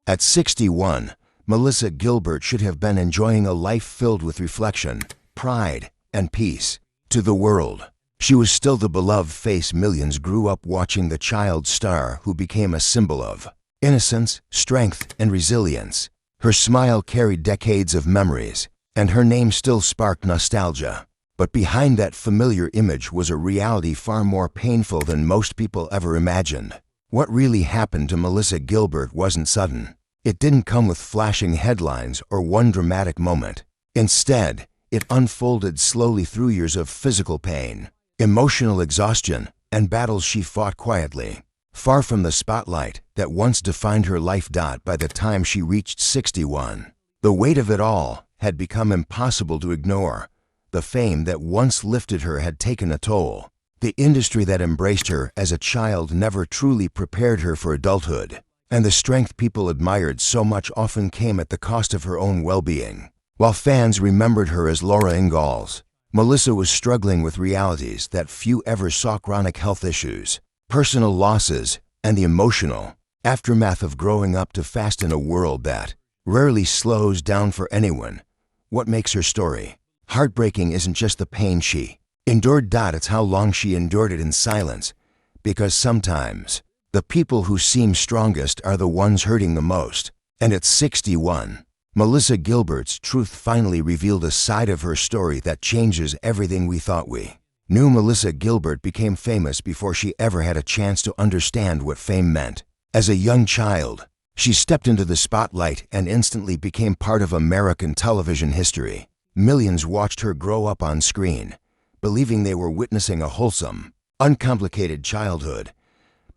At 61, Melissa Gilbert should have been enjoying a life filled with reflection, pride, and peace. To the world, she was still the beloved face millions grew up watching, the child star who became a symbol of innocence, strength, and resilience. Her smile carried decades of memories, and her name still sparked nostalgia. But behind that familiar image was a reality far more painful than most people ever imagined. What really happened to Melissa Gilbert wasn't sudden. It didn't come with flashing headlines or one dramatic moment. Instead, it unfolded slowly through years of physical pain, emotional exhaustion, and battles she fought quietly, far from the spotlight that once defined her life. By the time she reached 61, the weight of it all had become impossible to ignore. The fame that once lifted her had taken a toll. The industry that embraced her as a child never truly prepared her for adulthood. And the strength people admired so much often came at the cost of her own well-being. While fans remembered her as Laura Ingalls, Melissa was struggling with realities that few ever saw: chronic health issues, personal losses, and the emotional aftermath of growing up too fast in a world that rarely slows down for anyone. What makes her story heartbreaking isn't just the pain she endured. It's how long she endured it in silence, because sometimes the people who seem strongest are the ones hurting the most. And at 61, Melissa Gilbert's truth finally revealed a side of her story that changes everything we thought we knew. Melissa Gilbert became famous before she ever had a chance to understand what fame meant. As a young child, she stepped into the spotlight and instantly became part of American television history. Millions watched her grow up on screen, believing they were witnessing a wholesome, uncomplicated childhood.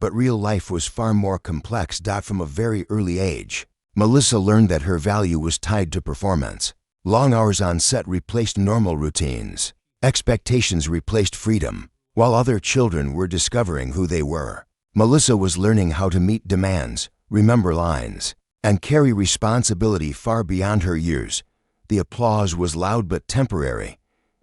But real life was far more complex. From a very early age, Melissa learned that her value was tied to performance. Long hours on set replaced normal routines. Expectations replaced freedom. While other children were discovering who they were, Melissa was learning how to meet demands, remember lines, and carry responsibility far beyond her years. The applause was loud but temporary.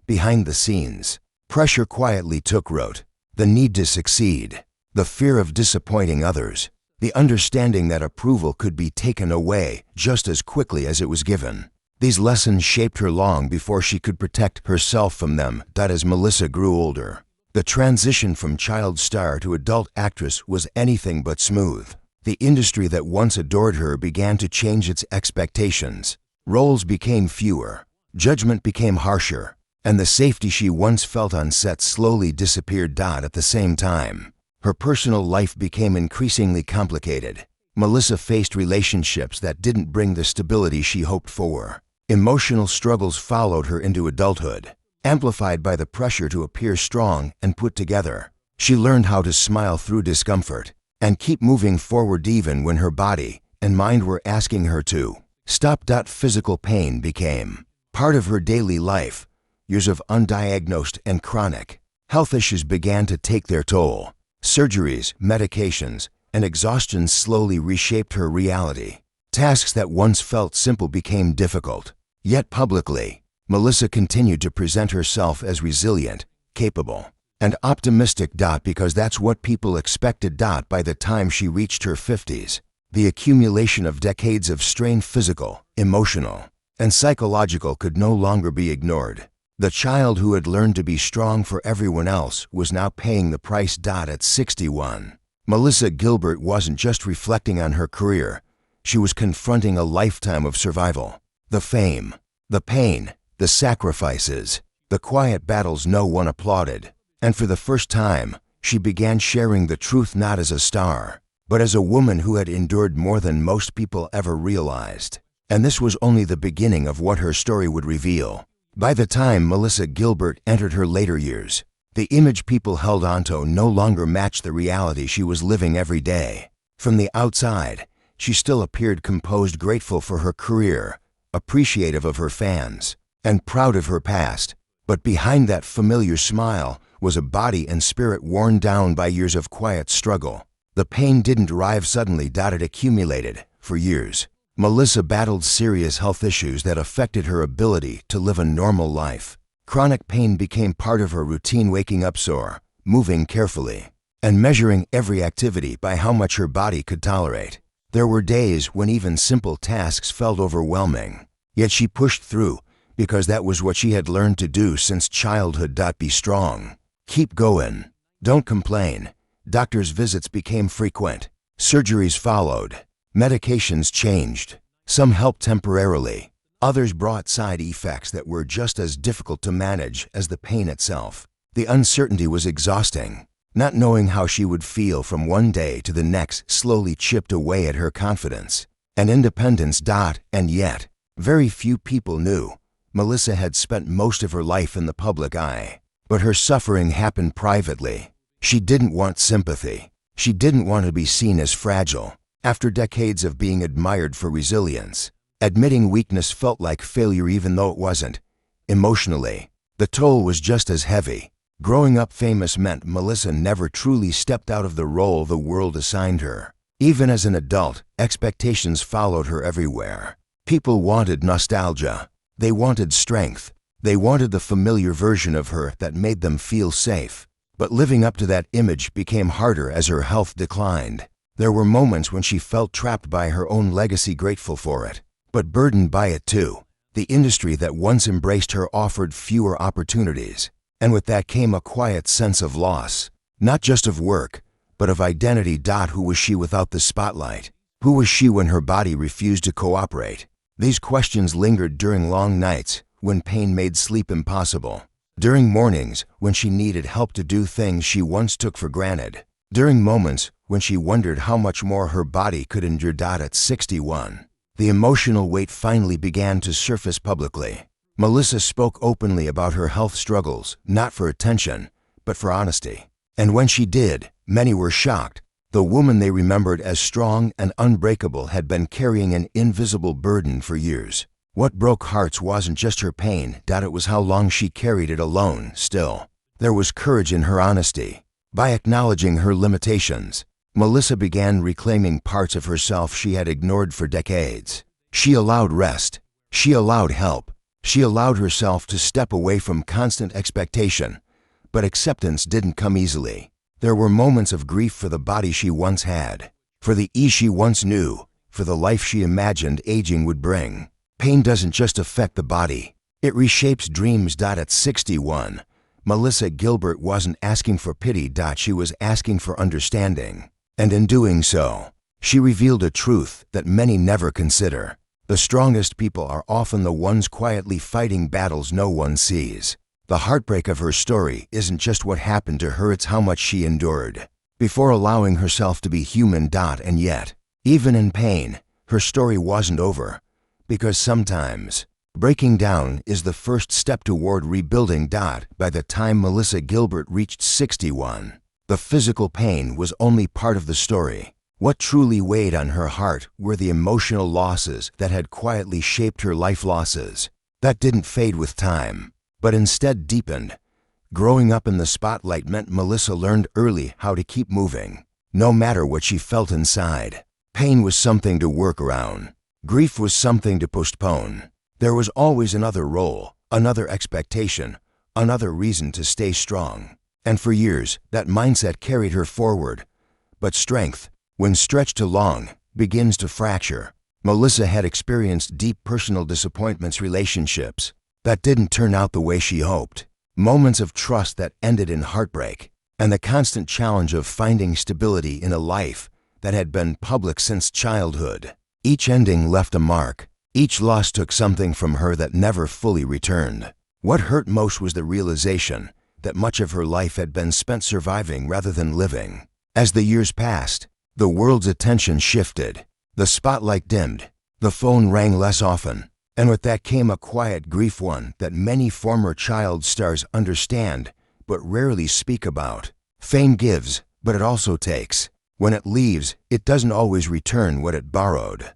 Behind the scenes, pressure quietly took root. The need to succeed, the fear of disappointing others, the understanding that approval could be taken away just as quickly as it was given. These lessons shaped her long before she could protect herself from them. As Melissa grew older, the transition from child star to adult actress was anything but smooth. The industry that once adored her began to change its expectations. Roles became fewer, judgment became harsher, and the safety she once felt on set slowly disappeared. At the same time, her personal life became increasingly complicated. Melissa faced relationships that didn't bring the stability she hoped for. Emotional struggles followed her into adulthood, amplified by the pressure to appear strong and put together. She learned how to smile through discomfort and keep moving forward even when her body and mind were asking her to stop. Physical pain became part of her daily life. Years of undiagnosed and chronic health issues began to take their toll. Surgeries, medications, and exhaustion slowly reshaped her reality. Tasks that once felt simple became difficult. Yet publicly, Melissa continued to present herself as resilient, capable, and optimistic. Because that's what people expected. By the time she reached her 50s, the accumulation of decades of strain, physical, emotional, and psychological, could no longer be ignored. The child who had learned to be strong for everyone else was now paying the price. At 61, Melissa Gilbert wasn't just reflecting on her career. She was confronting a lifetime of survival. The fame, the pain, the sacrifices, the quiet battles no one applauded. And for the first time, she began sharing the truth, not as a star, but as a woman who had endured more than most people ever realized. And this was only the beginning of what her story would reveal. By the time Melissa Gilbert entered her later years, the image people held onto no longer matched the reality she was living every day. From the outside, she still appeared composed, grateful for her career, appreciative of her fans, and proud of her past. But behind that familiar smile was a body and spirit worn down by years of quiet struggle. The pain didn't arrive suddenly. It accumulated for years. Melissa battled serious health issues that affected her ability to live a normal life. Chronic pain became part of her routine, waking up sore, moving carefully, and measuring every activity by how much her body could tolerate. There were days when even simple tasks felt overwhelming. Yet she pushed through, because that was what she had learned to do since childhood. Be strong. Keep going. Don't complain. Doctors' visits became frequent. Surgeries followed. Medications changed. Some helped temporarily. Others brought side effects that were just as difficult to manage as the pain itself. The uncertainty was exhausting. Not knowing how she would feel from one day to the next slowly chipped away at her confidence and independence. And yet, very few people knew Melissa had spent most of her life in the public eye. But her suffering happened privately. She didn't want sympathy. She didn't want to be seen as fragile. After decades of being admired for resilience, admitting weakness felt like failure even though it wasn't. Emotionally, the toll was just as heavy. Growing up famous meant Melissa never truly stepped out of the role the world assigned her. Even as an adult, expectations followed her everywhere. People wanted nostalgia. They wanted strength. They wanted the familiar version of her that made them feel safe. But living up to that image became harder as her health declined. There were moments when she felt trapped by her own legacy, grateful for it, but burdened by it too. The industry that once embraced her offered fewer opportunities, and with that came a quiet sense of loss, not just of work, but of identity. Who was she without the spotlight? Who was she when her body refused to cooperate? These questions lingered during long nights when pain made sleep impossible, during mornings when she needed help to do things she once took for granted, during moments when she wondered how much more her body could endure. At 61, the emotional weight finally began to surface publicly. Melissa spoke openly about her health struggles, not for attention, but for honesty. And when she did, many were shocked. The woman they remembered as strong and unbreakable had been carrying an invisible burden for years. What broke hearts wasn't just her pain, it was how long she carried it alone. Still, there was courage in her honesty. By acknowledging her limitations, Melissa began reclaiming parts of herself she had ignored for decades. She allowed rest. She allowed help. She allowed herself to step away from constant expectation. But acceptance didn't come easily. There were moments of grief for the body she once had, for the ease she once knew, for the life she imagined aging would bring. Pain doesn't just affect the body, it reshapes dreams. At 61, Melissa Gilbert wasn't asking for pity. She was asking for understanding. And in doing so, she revealed a truth that many never consider. The strongest people are often the ones quietly fighting battles no one sees. The heartbreak of her story isn't just what happened to her, it's how much she endured before allowing herself to be human. And yet, even in pain, her story wasn't over. Because sometimes, breaking down is the first step toward rebuilding. By the time Melissa Gilbert reached 61, the physical pain was only part of the story. What truly weighed on her heart were the emotional losses that had quietly shaped her life, losses that didn't fade with time, but instead deepened. Growing up in the spotlight meant Melissa learned early how to keep moving, no matter what she felt inside. Pain was something to work around. Grief was something to postpone. There was always another role, another expectation, another reason to stay strong. And for years, that mindset carried her forward. But strength, when stretched too long, begins to fracture. Melissa had experienced deep personal disappointments, relationships that didn't turn out the way she hoped, moments of trust that ended in heartbreak, and the constant challenge of finding stability in a life that had been public since childhood. Each ending left a mark. Each loss took something from her that never fully returned. What hurt most was the realization that much of her life had been spent surviving rather than living. As the years passed, the world's attention shifted. The spotlight dimmed. The phone rang less often. And with that came a quiet grief, one that many former child stars understand but rarely speak about. Fame gives, but it also takes. When it leaves, it doesn't always return what it borrowed.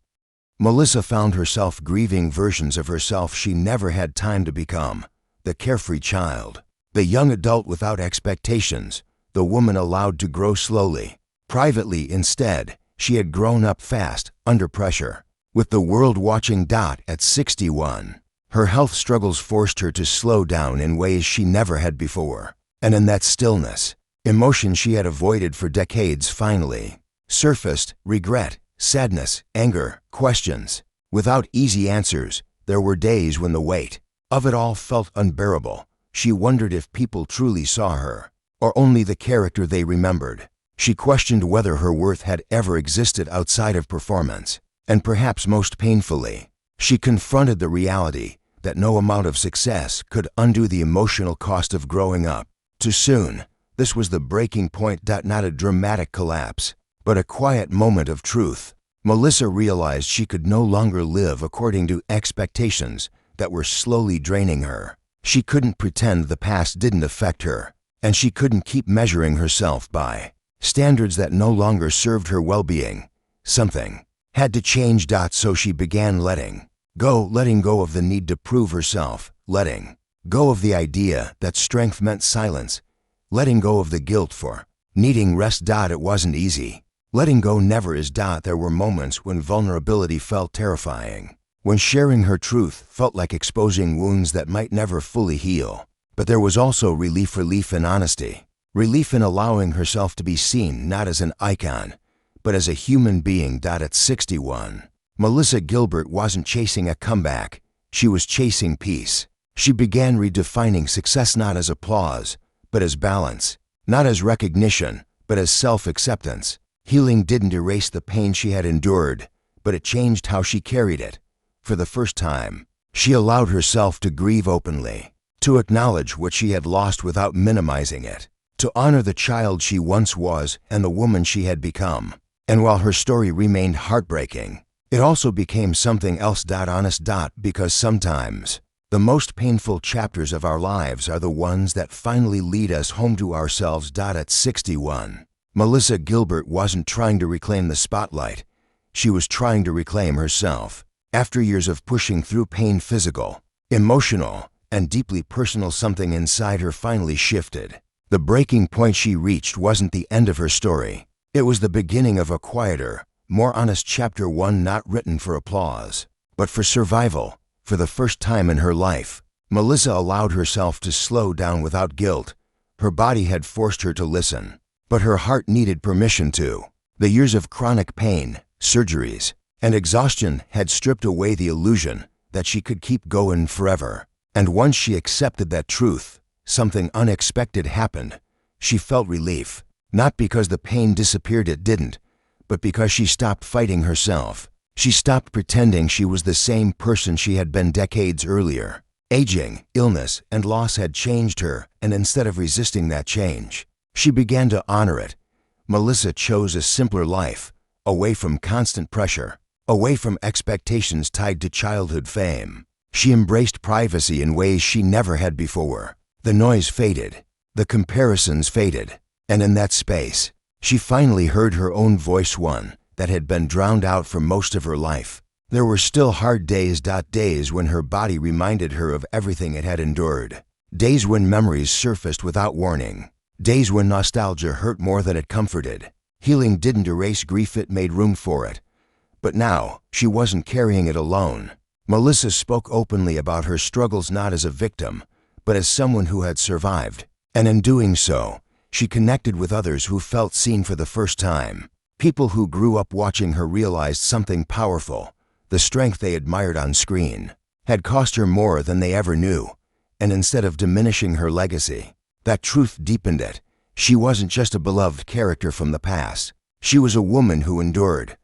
Melissa found herself grieving versions of herself she never had time to become. The carefree child, the young adult without expectations, the woman allowed to grow slowly. Privately, instead, she had grown up fast, under pressure, with the world watching. At 61, her health struggles forced her to slow down in ways she never had before. And in that stillness, emotions she had avoided for decades finally surfaced: regret, sadness, anger, questions. Without easy answers, there were days when the weight of it all felt unbearable. She wondered if people truly saw her, or only the character they remembered. She questioned whether her worth had ever existed outside of performance. And perhaps most painfully, she confronted the reality that no amount of success could undo the emotional cost of growing up too soon. This was the breaking point, not a dramatic collapse, but a quiet moment of truth. Melissa realized she could no longer live according to expectations that were slowly draining her. She couldn't pretend the past didn't affect her, and she couldn't keep measuring herself by standards that no longer served her well-being. Something had to change. So she began letting go of the need to prove herself, letting go of the idea that strength meant silence, letting go of the guilt for needing rest. It wasn't easy. Letting go never is. There were moments when vulnerability felt terrifying, when sharing her truth felt like exposing wounds that might never fully heal. But there was also relief in honesty, relief in allowing herself to be seen not as an icon, but as a human being. At 61, Melissa Gilbert wasn't chasing a comeback, she was chasing peace. She began redefining success not as applause, but as balance, not as recognition, but as self-acceptance. Healing didn't erase the pain she had endured, but it changed how she carried it. For the first time, she allowed herself to grieve openly, to acknowledge what she had lost without minimizing it, to honor the child she once was and the woman she had become. And while her story remained heartbreaking, it also became something else. Honest. Because sometimes, the most painful chapters of our lives are the ones that finally lead us home to ourselves. At 61, Melissa Gilbert wasn't trying to reclaim the spotlight. She was trying to reclaim herself. After years of pushing through pain, physical, emotional, and deeply personal, something inside her finally shifted. The breaking point she reached wasn't the end of her story. It was the beginning of a quieter, more honest chapter, one not written for applause, but for survival. For the first time in her life, Melissa allowed herself to slow down without guilt. Her body had forced her to listen, but her heart needed permission to. The years of chronic pain, surgeries, and exhaustion had stripped away the illusion that she could keep going forever. And once she accepted that truth, something unexpected happened. She felt relief, not because the pain disappeared, it didn't, but because she stopped fighting herself. She stopped pretending she was the same person she had been decades earlier. Aging, illness, and loss had changed her, and instead of resisting that change, she began to honor it. Melissa chose a simpler life, away from constant pressure, away from expectations tied to childhood fame. She embraced privacy in ways she never had before. The noise faded, the comparisons faded, and in that space, she finally heard her own voice, one that had been drowned out for most of her life. There were still hard days. Days when her body reminded her of everything it had endured. Days when memories surfaced without warning. Days when nostalgia hurt more than it comforted. Healing didn't erase grief, it made room for it. But now, she wasn't carrying it alone. Melissa spoke openly about her struggles not as a victim, but as someone who had survived. And in doing so, she connected with others who felt seen for the first time. People who grew up watching her realized something powerful. The strength they admired on screen had cost her more than they ever knew. And instead of diminishing her legacy, that truth deepened it. She wasn't just a beloved character from the past. She was a woman who endured.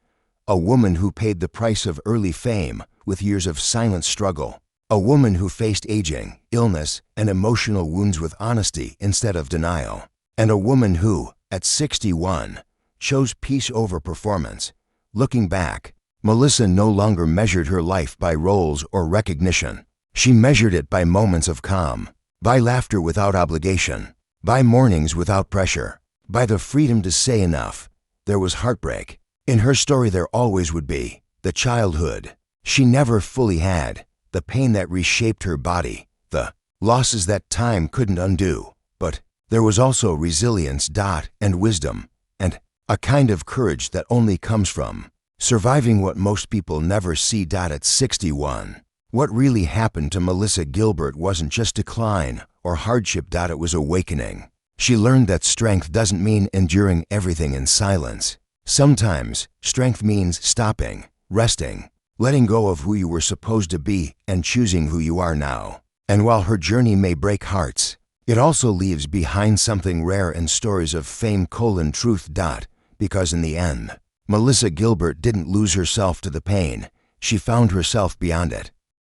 A woman who paid the price of early fame with years of silent struggle. A woman who faced aging, illness, and emotional wounds with honesty instead of denial. And a woman who, at 61, chose peace over performance. Looking back, Melissa no longer measured her life by roles or recognition. She measured it by moments of calm, by laughter without obligation, by mornings without pressure, by the freedom to say enough. There was heartbreak. In her story there always would be. The childhood she never fully had, the pain that reshaped her body, the losses that time couldn't undo. But there was also resilience, and wisdom, and a kind of courage that only comes from surviving what most people never see. At 61, what really happened to Melissa Gilbert wasn't just decline or hardship. It was awakening. She learned that strength doesn't mean enduring everything in silence. Sometimes, strength means stopping, resting, letting go of who you were supposed to be and choosing who you are now. And while her journey may break hearts, it also leaves behind something rare in stories of fame:truth. Because in the end, Melissa Gilbert didn't lose herself to the pain. She found herself beyond it.